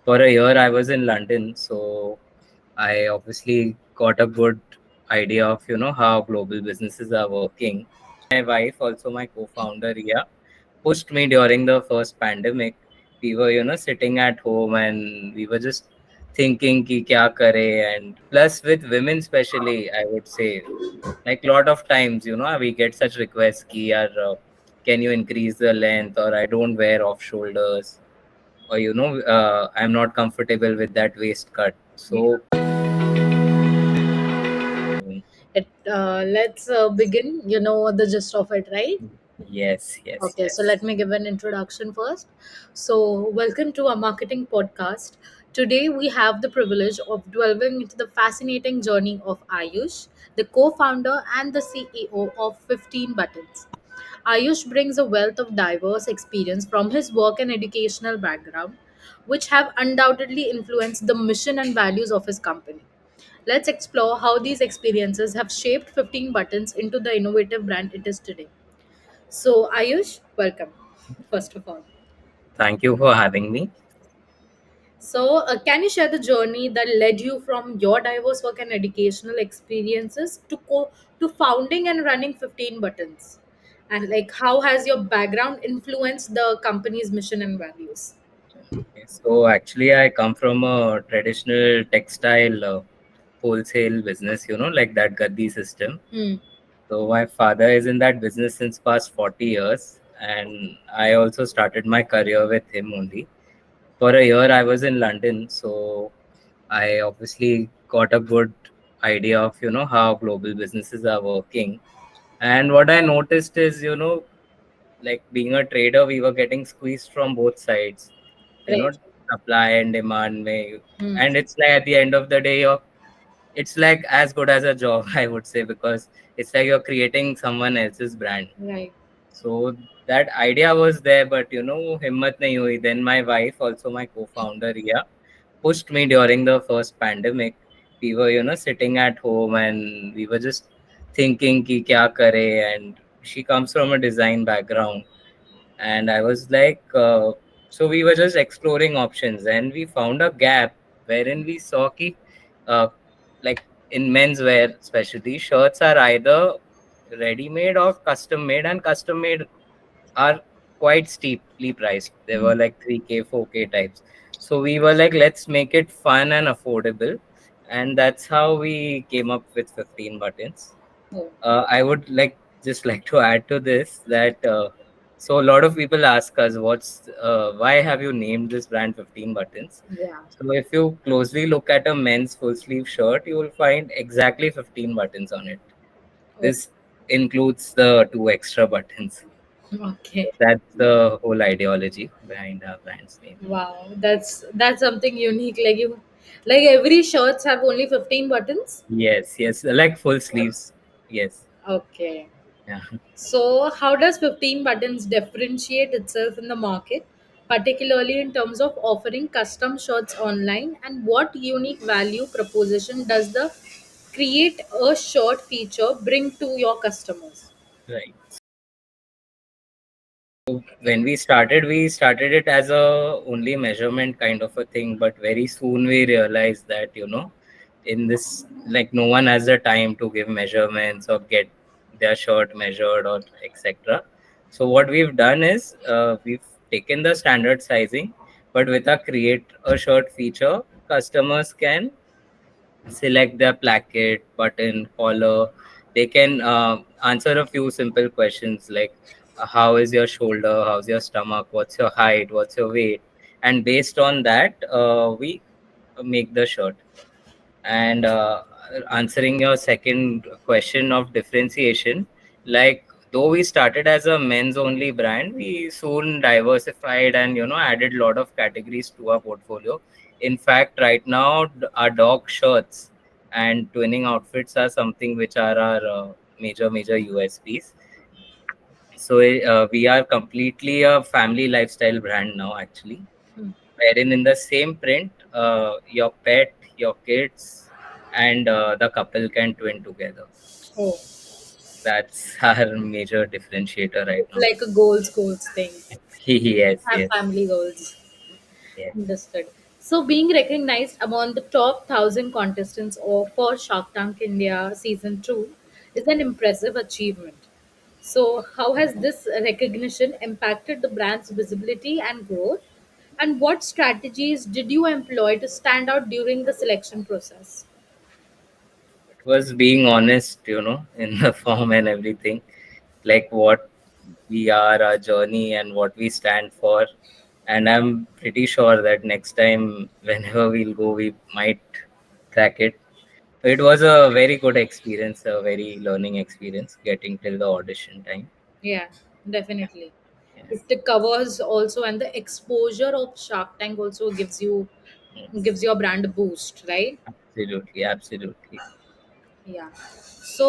For a year, I was in London, so I obviously got a good idea of how global businesses are working. My wife, also my co-founder, Ria, pushed me during the first pandemic. We were sitting at home and we were just thinking ki kya kare, and plus with women especially, I would say, like lot of times we get such requests ki yaar, can you increase the length, or I don't wear off shoulders, or I'm not comfortable with that waist cut. Yeah. So Let's begin. You know the gist of it, right? yes, yes, Okay, so yes. let me give an introduction first. So, welcome to our marketing podcast. Today, we have the privilege of delving into the fascinating journey of Ayush, the co founder and the CEO of 15 Buttons. Ayush brings a wealth of diverse experience from his work and educational background, which have undoubtedly influenced the mission and values of his company. Let's explore how these experiences have shaped 15 Buttons into the innovative brand it is today. So, Ayush, welcome, first of all. Thank you for having me. So, can you share the journey that led you from your diverse work and educational experiences to founding and running 15 Buttons? And like, how has your background influenced the company's mission and values? Okay, so actually, I come from a traditional textile wholesale business, like that Gaddi system. Hmm. So my father is in that business since past 40 years, and I also started my career with him only. For a year, I was in London, so I obviously got a good idea of how global businesses are working. And what I noticed is, like being a trader, we were getting squeezed from both sides, you know, Right. supply and demand. Hmm. And it's like at the end of the day, it's like as good as a job, I would say, because it's like you're creating someone else's brand. Right. So that idea was there, but himmat nahi hui. Then my wife, also my co-founder, Ria, pushed me during the first pandemic. We were, sitting at home and we were just thinking ki kya kare, and she comes from a design background, and I was like, so we were just exploring options, and we found a gap wherein we saw ki, uh, like in menswear, especially shirts are either ready made or custom made, and custom made are quite steeply priced. They Hmm. were like 3K, 4K types. So we were like, let's make it fun and affordable. And that's how we came up with 15 buttons. Oh, I would like to add to this that so a lot of people ask us, what's why have you named this brand 15 buttons? yeah. So if you closely look at a men's full sleeve shirt, you will find exactly 15 buttons on it. Oh, This includes the two extra buttons. okay. That's the whole ideology behind our brand's name. Wow, that's something unique. Like every shirts have only 15 buttons. Yes, yes, like full sleeves. Yes, Okay. yeah, So, how does 15 Buttons differentiate itself in the market, particularly in terms of offering custom shirts online? And what unique value proposition does the create a shirt feature bring to your customers? right. So when we started it as a only measurement kind of a thing, but very soon we realized that in this, like, no one has the time to give measurements or get their shirt measured or etc. So what we've done is we've taken the standard sizing, but with a create a shirt feature, customers can select their placket, button, collar. They can answer a few simple questions like how is your shoulder, how's your stomach, what's your height, what's your weight, and based on that, we make the shirt. And answering your second question of differentiation, like though we started as a men's only brand, we soon diversified and added a lot of categories to our portfolio. In fact, right now our dog shirts and twinning outfits are something which are our major USPs. So we are completely a family lifestyle brand now, actually, Hmm. wherein in the same print, your pet, your kids, and the couple can twin together. Oh, That's our major differentiator right it's now. like a goals thing. Yes, Have yes, family goals. yes. Understood. So, being recognized among the top 1,000 contestants for Shark Tank India Season 2 is an impressive achievement. So, how has this recognition impacted the brand's visibility and growth? And what strategies did you employ to stand out during the selection process? It was being honest, in the form and everything, like what we are, our journey, and what we stand for. And I'm pretty sure that next time, whenever we'll go, we might crack it. It was a very good experience, a very learning experience getting till the audition time. Yeah, Yeah. definitely. Yes. It covers also, and the exposure of Shark Tank also gives Yes. your brand a boost, right? Absolutely. Absolutely. Yeah. So,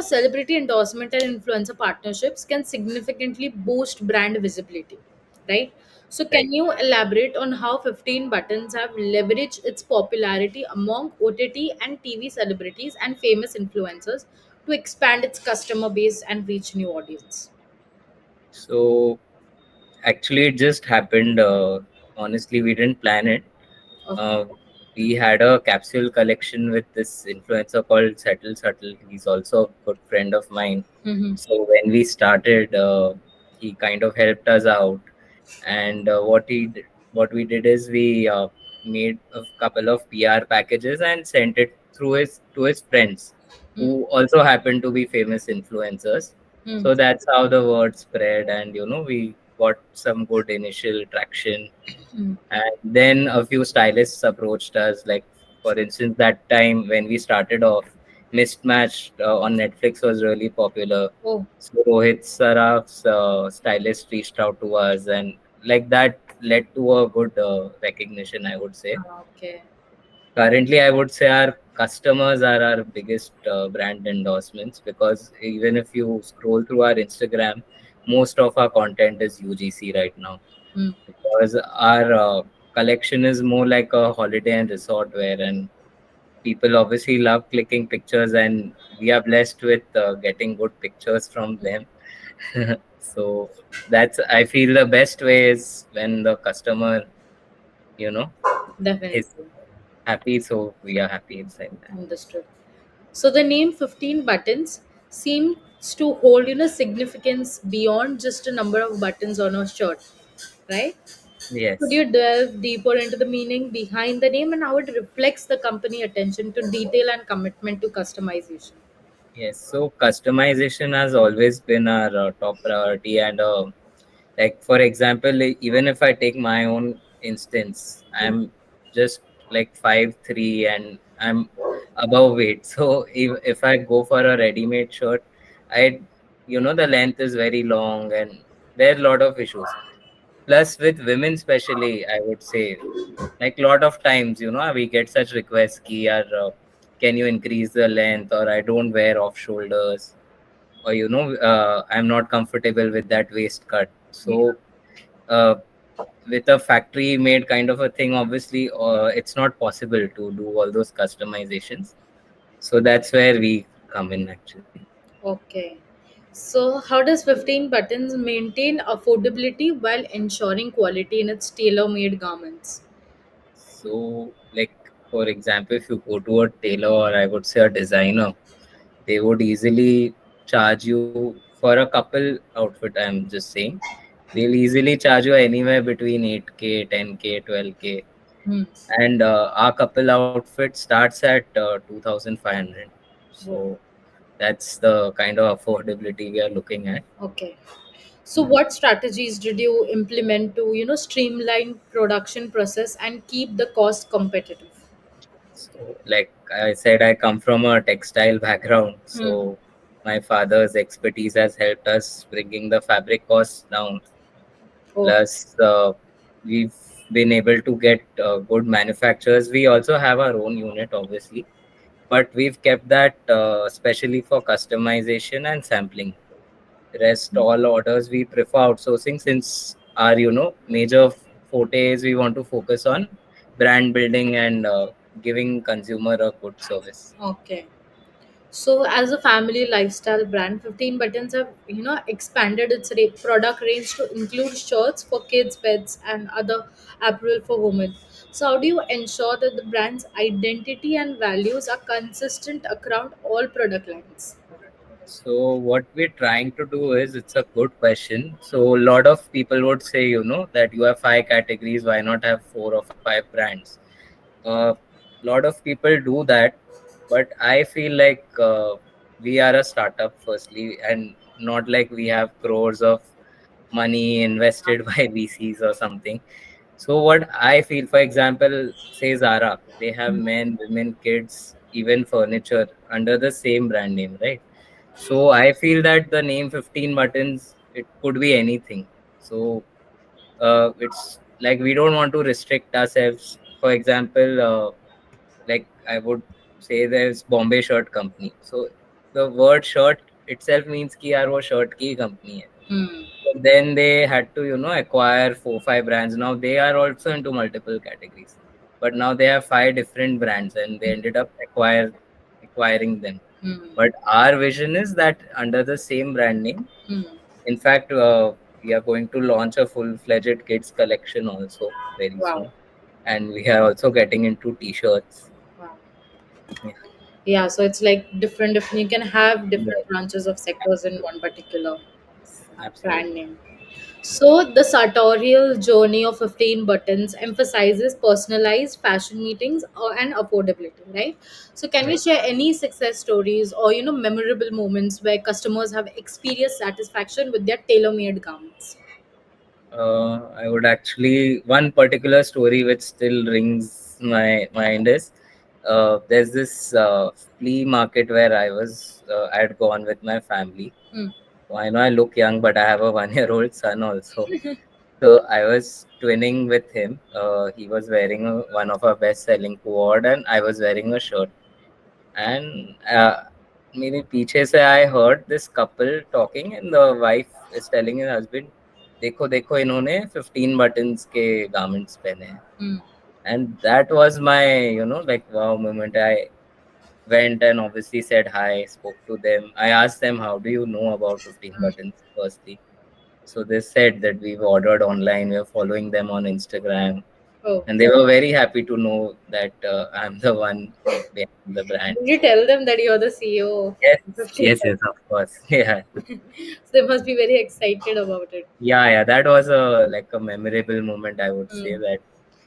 celebrity endorsement and influencer partnerships can significantly boost brand visibility, right? So, Right. can you elaborate on how 15 Buttons have leveraged its popularity among OTT and TV celebrities and famous influencers to expand its customer base and reach new audience? So actually, it just happened. Honestly, we didn't plan it. Okay. Uh, we had a capsule collection with this influencer called Subtle. He's also a good friend of mine. Mm-hmm. So when we started, he kind of helped us out. And what we did is we made a couple of PR packages and sent it through his to his friends, who also happen to be famous influencers. Mm-hmm. So that's how the word spread, and we got some good initial traction. And then a few stylists approached us. Like, for instance, that time when we started off, Mismatched on Netflix was really popular. Oh, So Rohit Saraf's stylist reached out to us, and like that led to a good recognition, I would say. okay. Currently, I would say our customers are our biggest brand endorsements, because even if you scroll through our Instagram, most of our content is UGC right now, Mm. because our collection is more like a holiday and resort wear, and people obviously love clicking pictures, and we are blessed with getting good pictures from them. So that's, I feel, the best way is when the customer you know Definitely. is happy, so we are happy inside that. Understood. So the name 15 buttons seems to hold significance beyond just a number of buttons on a shirt, right? Could Yes. you delve deeper into the meaning behind the name and how it reflects the company attention to detail and commitment to customization? Yes, so customization has always been our top priority, and like, for example, even if I take my own instance, I'm just like 5'3" and I'm above weight. So if I go for a ready-made shirt, I the length is very long, and there are a lot of issues. Plus, with women especially, I would say, like, lot of times, we get such requests, ki, yaar, can you increase the length, or I don't wear off shoulders, or I'm not comfortable with that waist cut. Yeah. So uh, with a factory made kind of a thing, obviously it's not possible to do all those customizations. So that's where we come in, actually. Okay. So how does 15 buttons maintain affordability while ensuring quality in its tailor-made garments? So, like, for example, if you go to a tailor, or I would say a designer, they would easily charge you for a couple outfit. I'm just saying, they'll easily charge you anywhere between 8K, 10K, 12K. Hmm. And our couple outfit starts at 2,500. Oh, So that's the kind of affordability we are looking at. okay. So, what strategies did you implement to, streamline production process and keep the cost competitive? So, like I said, I come from a textile background. Hmm. So my father's expertise has helped us bringing the fabric costs down. Oh, Plus, we've been able to get good manufacturers. We also have our own unit, obviously, but we've kept that specially for customization and sampling. Rest all orders we prefer outsourcing, since our major forte is we want to focus on brand building and giving consumer a good service. okay. So, as a family lifestyle brand, 15 Buttons have, expanded its product range to include shirts for kids, pets, and other apparel for women. So how do you ensure that the brand's identity and values are consistent across all product lines? So what we're trying to do is, it's a good question. So a lot of people would say, that you have five categories, why not have four or five brands? A lot of people do that, but I feel like we are a startup firstly, and not like we have crores of money invested by VCs or something. So what I feel, for example, say Zara, they have men, women, kids, even furniture under the same brand name, right? So I feel that the name 15 buttons, it could be anything. So it's like we don't want to restrict ourselves. For example, like I would say there's Bombay Shirt Company. So the word shirt itself means कि यार वो shirt की company है. Hmm. But then they had to, acquire four, five brands. Now they are also into multiple categories. But now they have five different brands and they ended up acquiring them. Hmm. But our vision is that under the same brand name, Hmm. in fact, we are going to launch a full-fledged kids collection also very Wow. soon. And we are also getting into t-shirts. Wow. Yeah, Yeah, so it's like different. You can have different right. branches of sectors in one particular brand Absolutely. name. So, the sartorial journey of 15 buttons emphasizes personalized fashion meetings and affordability, right? So, can we Right. share any success stories or memorable moments where customers have experienced satisfaction with their tailor-made garments? I would actually, one particular story which still rings my mind is, there's this flea market where I had gone with my family. Hmm. So I know I look young, but I have a 1-year-old son also. So I was twinning with him. He was wearing one of our best-selling quad, and I was wearing a shirt. And मेरे पीछे से I heard this couple talking, and the wife is telling her husband, देखो देखो इन्होंने 15 buttons के garments पहने हैं. Hmm. And that was my, like wow moment. I went and obviously said hi, spoke to them. I asked them, how do you know about 15 buttons firstly? So they said that we've ordered online, we're following them on Instagram, Oh, and they were very happy to know that I'm the one behind the brand. did you tell them that you're the CEO of Yes, 15 yes, yes, of course. Yeah, So they must be very excited about it. yeah, yeah. That was a like a memorable moment. I would say Hmm. that.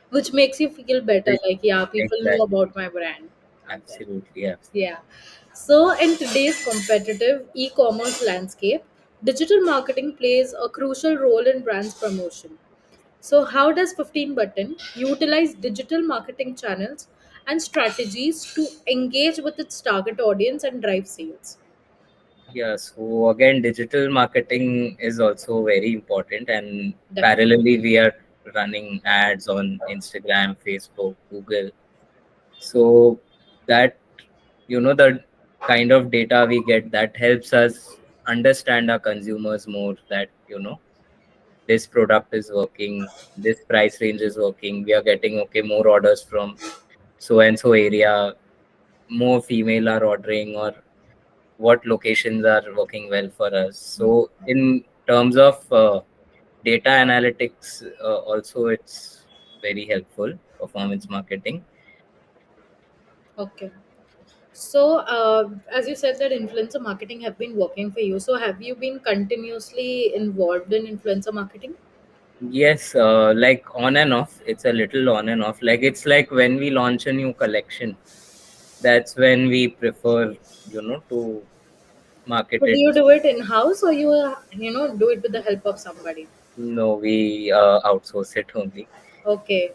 Which makes you feel better, like, yeah, people know Exactly. about my brand out there. Absolutely, absolutely. Yeah. So, in today's competitive e commerce landscape, digital marketing plays a crucial role in brands promotion. So, how does 15 Button utilize digital marketing channels and strategies to engage with its target audience and drive sales? Yeah. So again, digital marketing is also very important, and Definitely. parallelly, we are running ads on Instagram, Facebook, Google. So that, the kind of data we get, that helps us understand our consumers more, that this product is working, this price range is working, we are getting okay more orders from so and so area, more female are ordering, or what locations are working well for us. So in terms of data analytics, also it's very helpful, performance marketing. Okay. So, as you said that influencer marketing have been working for you, so have you been continuously involved in influencer marketing? Yes, like on and off. It's a little on and off. Like it's like when we launch a new collection, that's when we prefer, to market So, do it. you do it in house or you do it with the help of somebody? No, we outsource it only. Okay.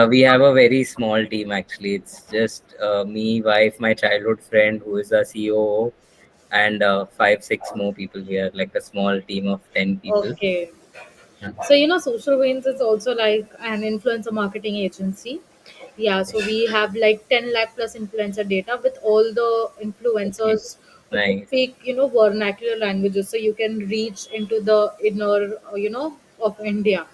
We have a very small team actually. It's just me, wife, my childhood friend who is a COO, and five, six more people. We are like a small team of 10 people. Okay. Yeah. So, Socialveins is also like an influencer marketing agency. Yeah, so we have like 10 lakh plus influencer data with all the Okay. influencers who can Nice. speak, vernacular languages. So you can reach into the inner, of India.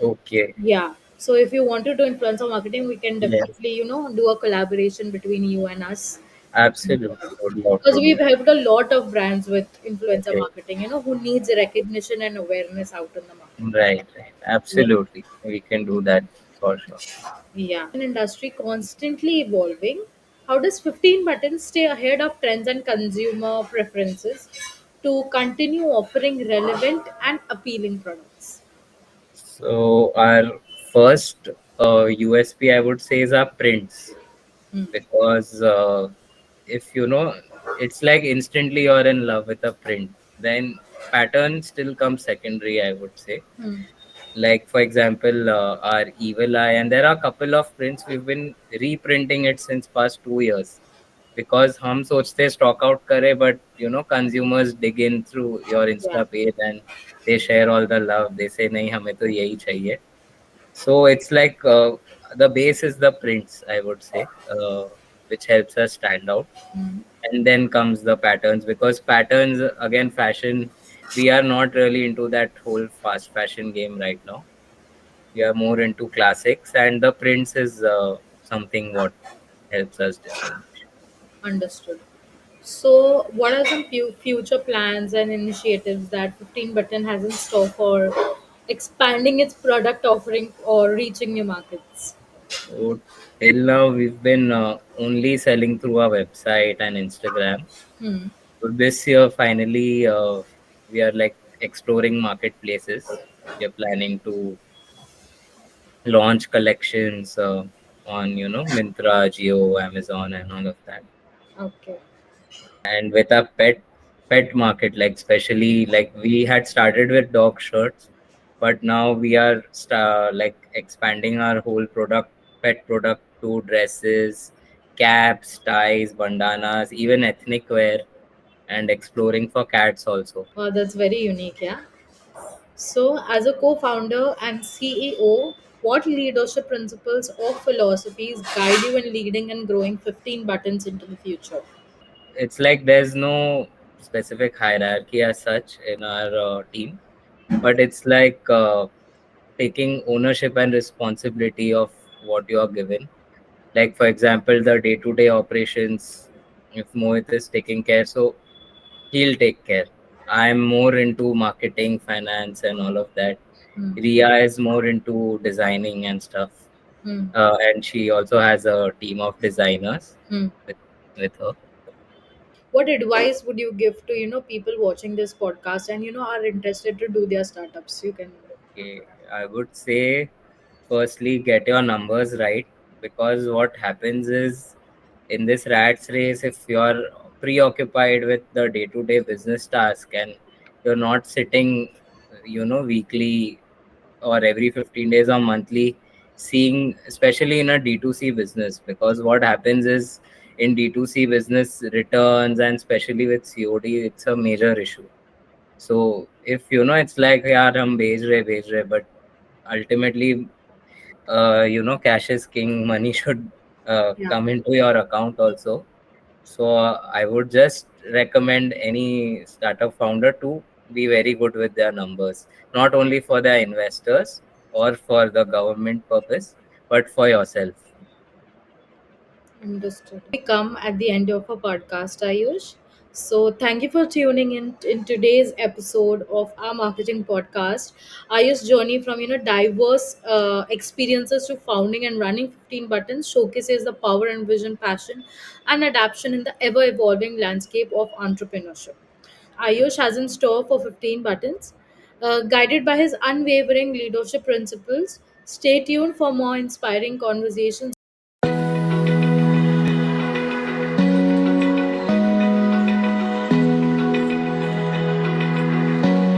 Okay. Yeah. So if you want to do influencer marketing, we can Yes. definitely, do a collaboration between you and us. Absolutely. Would love Because to do we've that. helped a lot of brands with influencer Okay. marketing, who needs recognition and awareness out in the market. Right. Right. Yeah. Absolutely. We can do that. for sure. Yeah. An industry constantly evolving. How does 15 buttons stay ahead of trends and consumer preferences to continue offering relevant and appealing products? So our first USP, I would say, is our prints, Hmm. because if you know, it's like instantly you're in love with a print. Then pattern still comes secondary, I would say. Hmm. Like for example, our Evil Eye, and there are a couple of prints we've been reprinting it since past 2 years, because हम सोचते stock out करे, but consumers dig in through your Yeah. Insta page and they share all the love. They say नहीं हमें तो यही चाहिए. So it's like the base is the prints, I would say, which helps us stand out. Hmm. And then comes the patterns, because patterns, again, fashion, we are not really into that whole fast fashion game right now. We are more into classics, and the prints is something what helps us distinguish. Understood. So, what are some future plans and initiatives that 15 Button has in store for expanding its product offering or reaching new markets? So till now, we've been only selling through our website and Instagram. Hmm. So this year, finally, we are like exploring marketplaces. We are planning to launch collections on Mintra, Geo, Amazon, and all of that. Okay. And with our pet market, like especially like we had started with dog shirts, but now we are like expanding our whole pet product to dresses, caps, ties, bandanas, even ethnic wear, and exploring for cats also. That's very unique, yeah. So, as a co founder and CEO, what leadership principles or philosophies guide you in leading and growing 15 buttons into the future? It's like there's no specific hierarchy as such in our team, but it's like taking ownership and responsibility of what you are given. Like for example, the day-to-day operations, if Mohit is taking care, so he'll take care. I'm more into marketing, finance, and all of that. Hmm. Ria is more into designing and stuff, Hmm. and she also has a team of designers Hmm. with with her. What advice would you give to people watching this podcast and are interested to do their startups? You can. Okay, I would say firstly get your numbers right, because what happens is in this rat's race, if you're preoccupied with the day-to-day business task and you're not sitting weekly or every 15 days or monthly, seeing, especially in a D2C business, because what happens is in D2C business, returns and especially with COD, it's a major issue. So if it's like yaar hum bhej rahe, but ultimately cash is king. Money should Yeah. come into your account also. So I would just recommend any startup founder to be very good with their numbers, not only for their investors or for the government purpose, but for yourself. Understood. We come at the end of our podcast, Ayush. So, thank you for tuning in today's episode of our marketing podcast. Ayush's journey from diverse experiences to founding and running 15 buttons showcases the power and vision, passion, and adaptation in the ever evolving landscape of entrepreneurship. Ayush has in store for 15 buttons, guided by his unwavering leadership principles. Stay tuned for more inspiring conversations